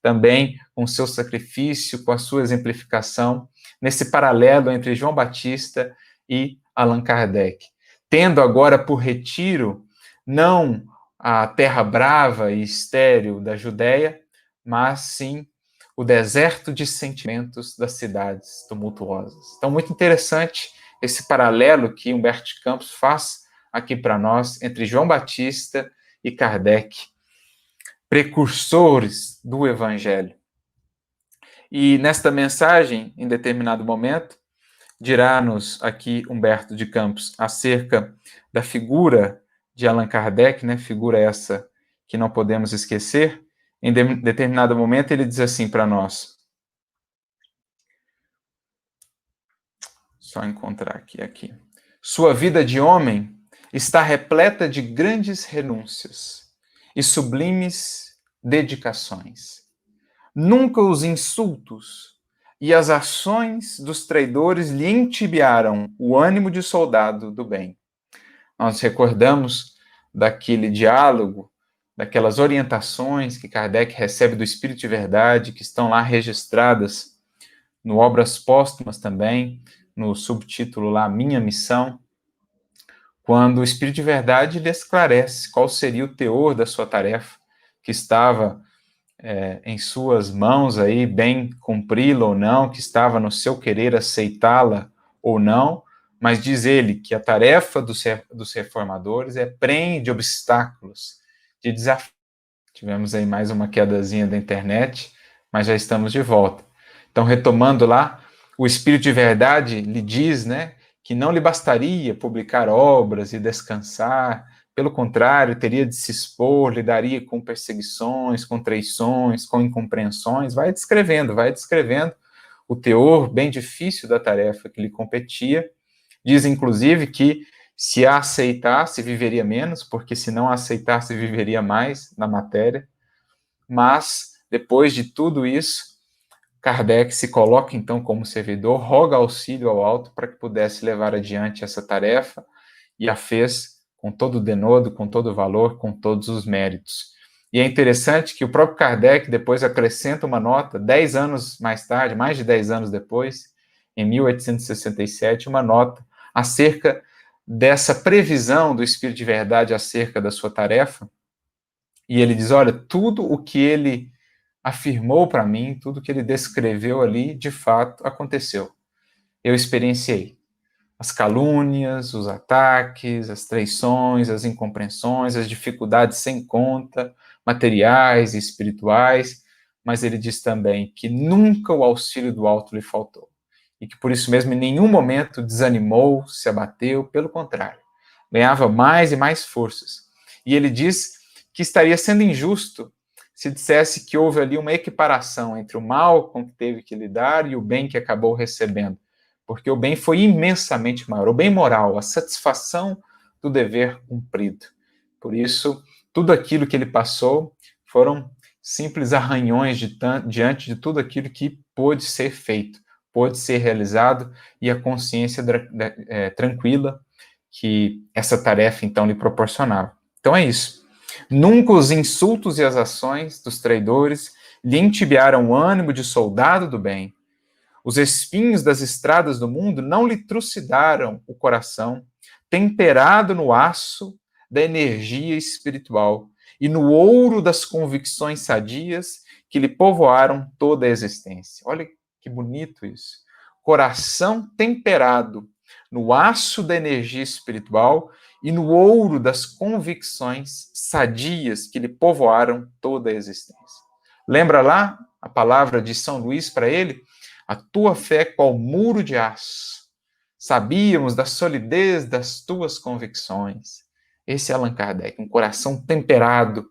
também com seu sacrifício, com a sua exemplificação, nesse paralelo entre João Batista e Allan Kardec. Tendo agora por retiro, não a terra brava e estéril da Judéia, mas sim o deserto de sentimentos das cidades tumultuosas. Então, muito interessante esse paralelo que Humberto de Campos faz aqui para nós entre João Batista e Kardec, precursores do Evangelho. E nesta mensagem, em determinado momento, dirá-nos aqui Humberto de Campos acerca da figura de Allan Kardec, né? Figura essa que não podemos esquecer. Em determinado momento, ele diz assim para nós. Só encontrar aqui. Sua vida de homem está repleta de grandes renúncias e sublimes dedicações. Nunca os insultos e as ações dos traidores lhe entibiaram o ânimo de soldado do bem. Nós recordamos daquele diálogo, daquelas orientações que Kardec recebe do Espírito de Verdade, que estão lá registradas no Obras Póstumas também, no subtítulo lá, Minha Missão, quando o Espírito de Verdade lhe esclarece qual seria o teor da sua tarefa, que estava em suas mãos aí, bem cumpri-la ou não, que estava no seu querer aceitá-la ou não, mas diz ele que a tarefa dos reformadores é preenche de obstáculos, de desafios. Tivemos aí mais uma quedazinha da internet, mas já estamos de volta. Então, retomando lá, o Espírito de Verdade lhe diz, né, que não lhe bastaria publicar obras e descansar, pelo contrário, teria de se expor, lidaria com perseguições, com traições, com incompreensões, vai descrevendo o teor bem difícil da tarefa que lhe competia. Diz, inclusive, que se a aceitasse, viveria menos, porque se não a aceitasse, viveria mais na matéria. Mas, depois de tudo isso, Kardec se coloca então como servidor, roga auxílio ao alto para que pudesse levar adiante essa tarefa e a fez com todo o denodo, com todo o valor, com todos os méritos. E é interessante que o próprio Kardec depois acrescenta uma nota, 10 anos mais tarde, mais de 10 anos depois, em 1867, uma nota acerca dessa previsão do Espírito de Verdade acerca da sua tarefa. E ele diz, olha, tudo o que ele afirmou para mim, tudo o que ele descreveu ali, de fato, aconteceu. Eu experienciei as calúnias, os ataques, as traições, as incompreensões, as dificuldades sem conta, materiais e espirituais, mas ele diz também que nunca o auxílio do alto lhe faltou. E que por isso mesmo em nenhum momento desanimou, se abateu, pelo contrário, ganhava mais e mais forças. E ele diz que estaria sendo injusto se dissesse que houve ali uma equiparação entre o mal com que teve que lidar e o bem que acabou recebendo, porque o bem foi imensamente maior, o bem moral, a satisfação do dever cumprido. Por isso, tudo aquilo que ele passou foram simples arranhões diante de tudo aquilo que pôde ser feito, pôde ser realizado, e a consciência tranquila que essa tarefa, então, lhe proporcionava. Então é isso. Nunca os insultos e as ações dos traidores lhe entibiaram o ânimo de soldado do bem. Os espinhos das estradas do mundo não lhe trucidaram o coração, temperado no aço da energia espiritual e no ouro das convicções sadias que lhe povoaram toda a existência. Olha que bonito isso. Coração temperado no aço da energia espiritual e no ouro das convicções sadias que lhe povoaram toda a existência. Lembra lá a palavra de São Luís para ele? A tua fé é qual muro de aço. Sabíamos da solidez das tuas convicções. Esse é Allan Kardec, um coração temperado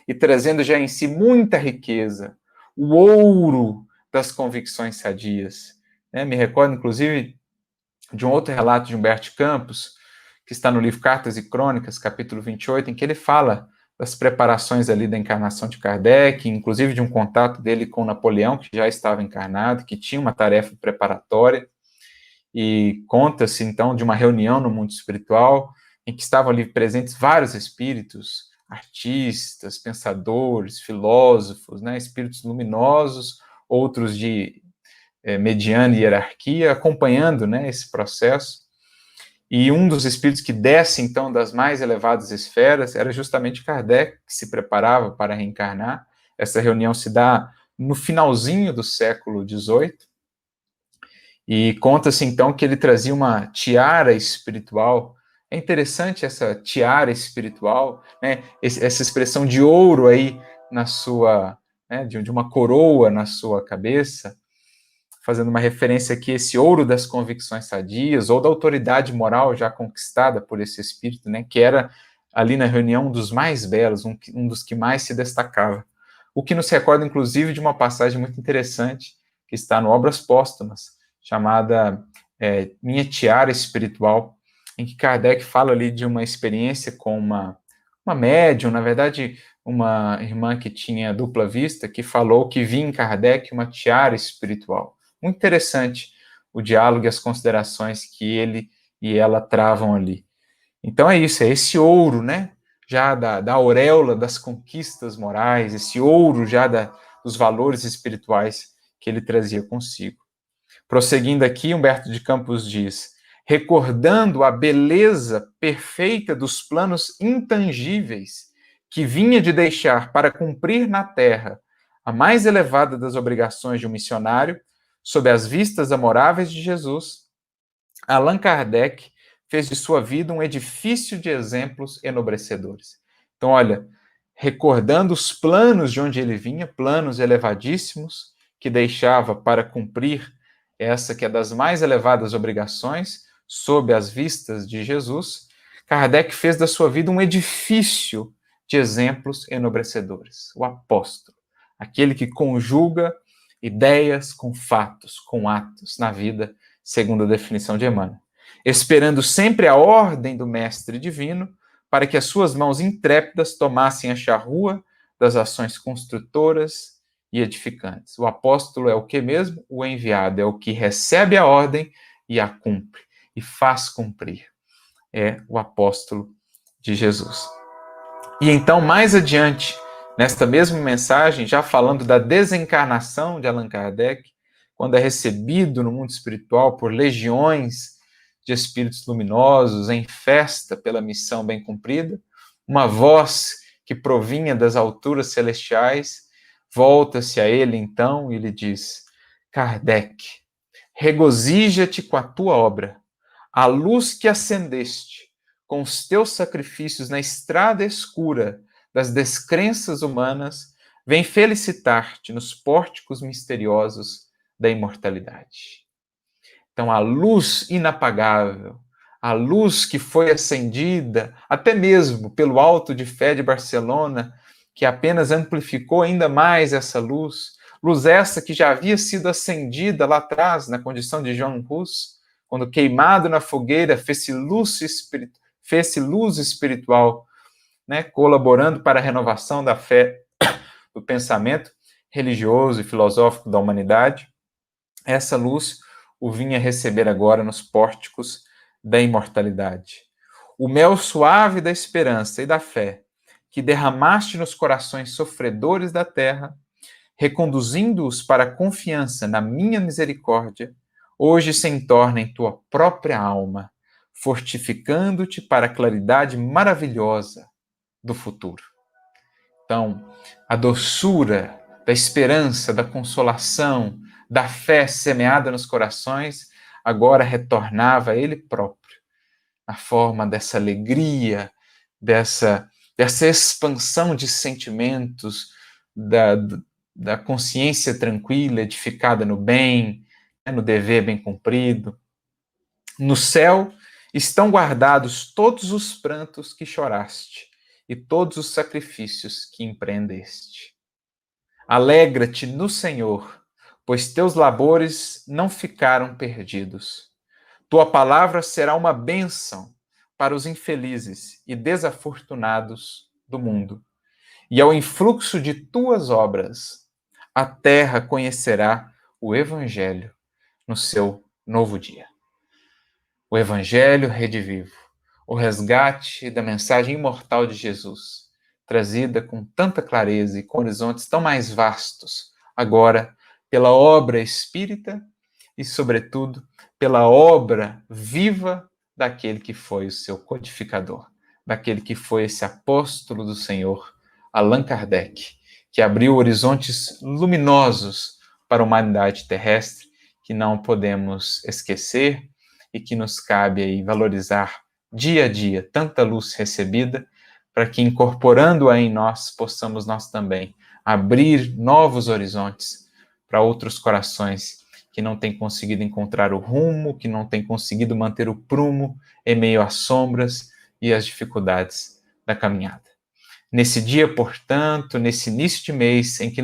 e trazendo já em si muita riqueza, o ouro das convicções sadias. Me recordo, inclusive, de um outro relato de Humberto Campos, que está no livro Cartas e Crônicas, capítulo 28, em que ele fala das preparações ali da encarnação de Kardec, inclusive de um contato dele com Napoleão, que já estava encarnado, que tinha uma tarefa preparatória, e conta-se, então, de uma reunião no mundo espiritual, em que estavam ali presentes vários espíritos, artistas, pensadores, filósofos, espíritos luminosos, outros de mediana hierarquia, acompanhando esse processo. E um dos espíritos que desce, então, das mais elevadas esferas era justamente Kardec, que se preparava para reencarnar. Essa reunião se dá no finalzinho do século XVIII, e conta-se, então, que ele trazia uma tiara espiritual. É interessante essa tiara espiritual, essa expressão de ouro aí na sua, de uma coroa na sua cabeça, fazendo uma referência aqui a esse ouro das convicções sadias, ou da autoridade moral já conquistada por esse espírito, que era ali na reunião um dos mais belos, um dos que mais se destacava. O que nos recorda, inclusive, de uma passagem muito interessante, que está no Obras Póstumas, chamada Minha Tiara Espiritual, em que Kardec fala ali de uma experiência com uma médium, na verdade, uma irmã que tinha dupla vista, que falou que via em Kardec uma tiara espiritual. Muito interessante o diálogo e as considerações que ele e ela travam ali. Então é isso, é esse ouro, já da auréola das conquistas morais, esse ouro já dos valores espirituais que ele trazia consigo. Prosseguindo aqui, Humberto de Campos diz, recordando a beleza perfeita dos planos intangíveis que vinha de deixar para cumprir na terra a mais elevada das obrigações de um missionário, sob as vistas amoráveis de Jesus, Allan Kardec fez de sua vida um edifício de exemplos enobrecedores. Então, olha, recordando os planos de onde ele vinha, planos elevadíssimos, que deixava para cumprir essa que é das mais elevadas obrigações, sob as vistas de Jesus, Kardec fez da sua vida um edifício de exemplos enobrecedores. O apóstolo, aquele que conjuga ideias com fatos, com atos na vida, segundo a definição de Emmanuel, esperando sempre a ordem do Mestre Divino para que as suas mãos intrépidas tomassem a charrua das ações construtoras e edificantes. O apóstolo é o que mesmo? O enviado, é o que recebe a ordem e a cumpre, e faz cumprir. É o apóstolo de Jesus. E então, mais adiante, nesta mesma mensagem, já falando da desencarnação de Allan Kardec, quando é recebido no mundo espiritual por legiões de espíritos luminosos em festa pela missão bem cumprida, uma voz que provinha das alturas celestiais volta-se a ele então e lhe diz: Kardec, regozija-te com a tua obra, a luz que acendeste com os teus sacrifícios na estrada escura das descrenças humanas, vem felicitar-te nos pórticos misteriosos da imortalidade. Então, a luz inapagável, a luz que foi acendida, até mesmo pelo Alto de Fé de Barcelona, que apenas amplificou ainda mais essa luz, luz essa que já havia sido acendida lá atrás, na condição de João Hus, quando queimado na fogueira, fez-se luz espiritual, né, colaborando para a renovação da fé, do pensamento religioso e filosófico da humanidade. Essa luz o vinha receber agora nos pórticos da imortalidade. O mel suave da esperança e da fé, que derramaste nos corações sofredores da terra, reconduzindo-os para a confiança na minha misericórdia, hoje se entorna em tua própria alma, fortificando-te para a claridade maravilhosa do futuro. Então, a doçura da esperança, da consolação, da fé semeada nos corações, agora retornava a ele próprio, na forma dessa alegria, dessa expansão de sentimentos, da consciência tranquila, edificada no bem, no dever bem cumprido. No céu estão guardados todos os prantos que choraste e todos os sacrifícios que empreendeste. Alegra-te no Senhor, pois teus labores não ficaram perdidos. Tua palavra será uma bênção para os infelizes e desafortunados do mundo. E ao influxo de tuas obras, a terra conhecerá o Evangelho no seu novo dia. O Evangelho redivivo, o resgate da mensagem imortal de Jesus, trazida com tanta clareza e com horizontes tão mais vastos, agora pela obra espírita e, sobretudo, pela obra viva daquele que foi o seu codificador, daquele que foi esse apóstolo do Senhor, Allan Kardec, que abriu horizontes luminosos para a humanidade terrestre, que não podemos esquecer e que nos cabe aí valorizar dia a dia tanta luz recebida, para que, incorporando-a em nós, possamos nós também abrir novos horizontes para outros corações que não têm conseguido encontrar o rumo, que não têm conseguido manter o prumo em meio às sombras e às dificuldades da caminhada. Nesse dia, portanto, nesse início de mês em que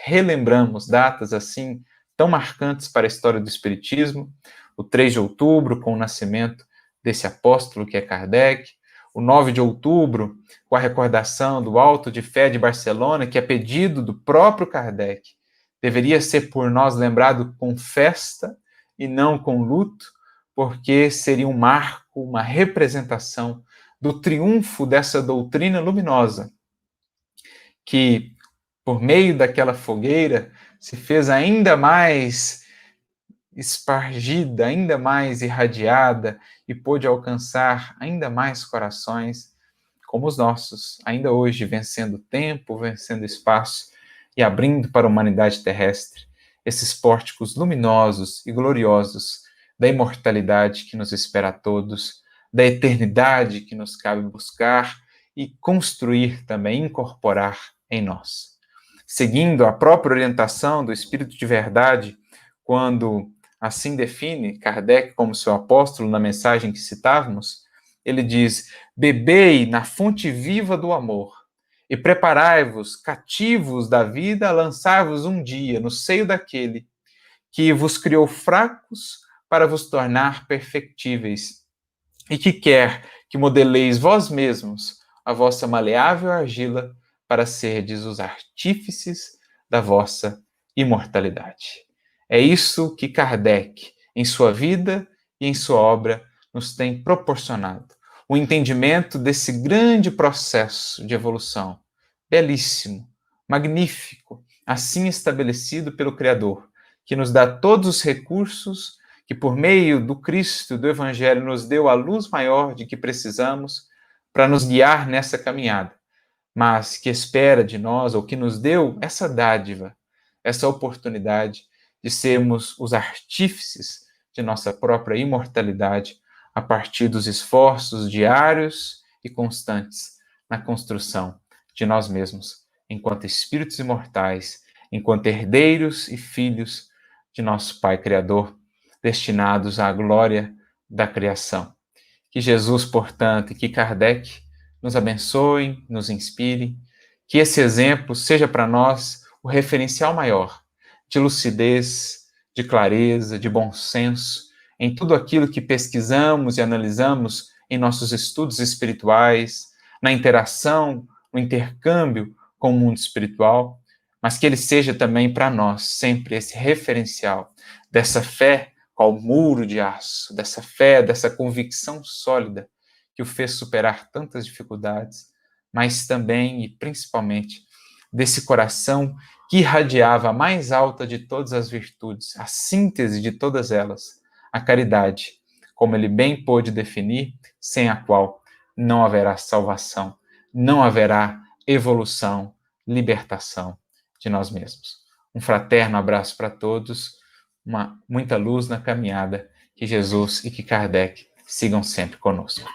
relembramos datas assim tão marcantes para a história do Espiritismo, o 3 de outubro, com o nascimento desse apóstolo que é Kardec, o 9 de outubro, com a recordação do Alto de Fé de Barcelona, que é pedido do próprio Kardec, deveria ser por nós lembrado com festa e não com luto, porque seria um marco, uma representação do triunfo dessa doutrina luminosa, que, por meio daquela fogueira, se fez ainda mais espargida, ainda mais irradiada e pôde alcançar ainda mais corações como os nossos, ainda hoje vencendo tempo, vencendo espaço e abrindo para a humanidade terrestre esses pórticos luminosos e gloriosos da imortalidade que nos espera a todos, da eternidade que nos cabe buscar e construir também, incorporar em nós. Seguindo a própria orientação do Espírito de Verdade, quando assim define Kardec como seu apóstolo na mensagem que citávamos, ele diz: bebei na fonte viva do amor e preparai-vos, cativos da vida, a lançar-vos um dia no seio daquele que vos criou fracos para vos tornar perfectíveis e que quer que modeleis vós mesmos a vossa maleável argila para serdes os artífices da vossa imortalidade. É isso que Kardec, em sua vida e em sua obra, nos tem proporcionado. O entendimento desse grande processo de evolução, belíssimo, magnífico, assim estabelecido pelo Criador, que nos dá todos os recursos, que por meio do Cristo, do Evangelho, nos deu a luz maior de que precisamos para nos guiar nessa caminhada, mas que espera de nós, ou que nos deu essa dádiva, essa oportunidade de sermos os artífices de nossa própria imortalidade a partir dos esforços diários e constantes na construção de nós mesmos, enquanto espíritos imortais, enquanto herdeiros e filhos de nosso Pai Criador, destinados à glória da criação. Que Jesus, portanto, e que Kardec nos abençoem, nos inspire, que esse exemplo seja para nós o referencial maior de lucidez, de clareza, de bom senso em tudo aquilo que pesquisamos e analisamos em nossos estudos espirituais, na interação, no intercâmbio com o mundo espiritual, mas que ele seja também para nós sempre esse referencial dessa fé qual muro de aço, dessa fé, dessa convicção sólida que o fez superar tantas dificuldades, mas também e principalmente desse coração que irradiava a mais alta de todas as virtudes, a síntese de todas elas, a caridade, como ele bem pôde definir, sem a qual não haverá salvação, não haverá evolução, libertação de nós mesmos. Um fraterno abraço para todos, muita luz na caminhada, que Jesus e que Kardec sigam sempre conosco.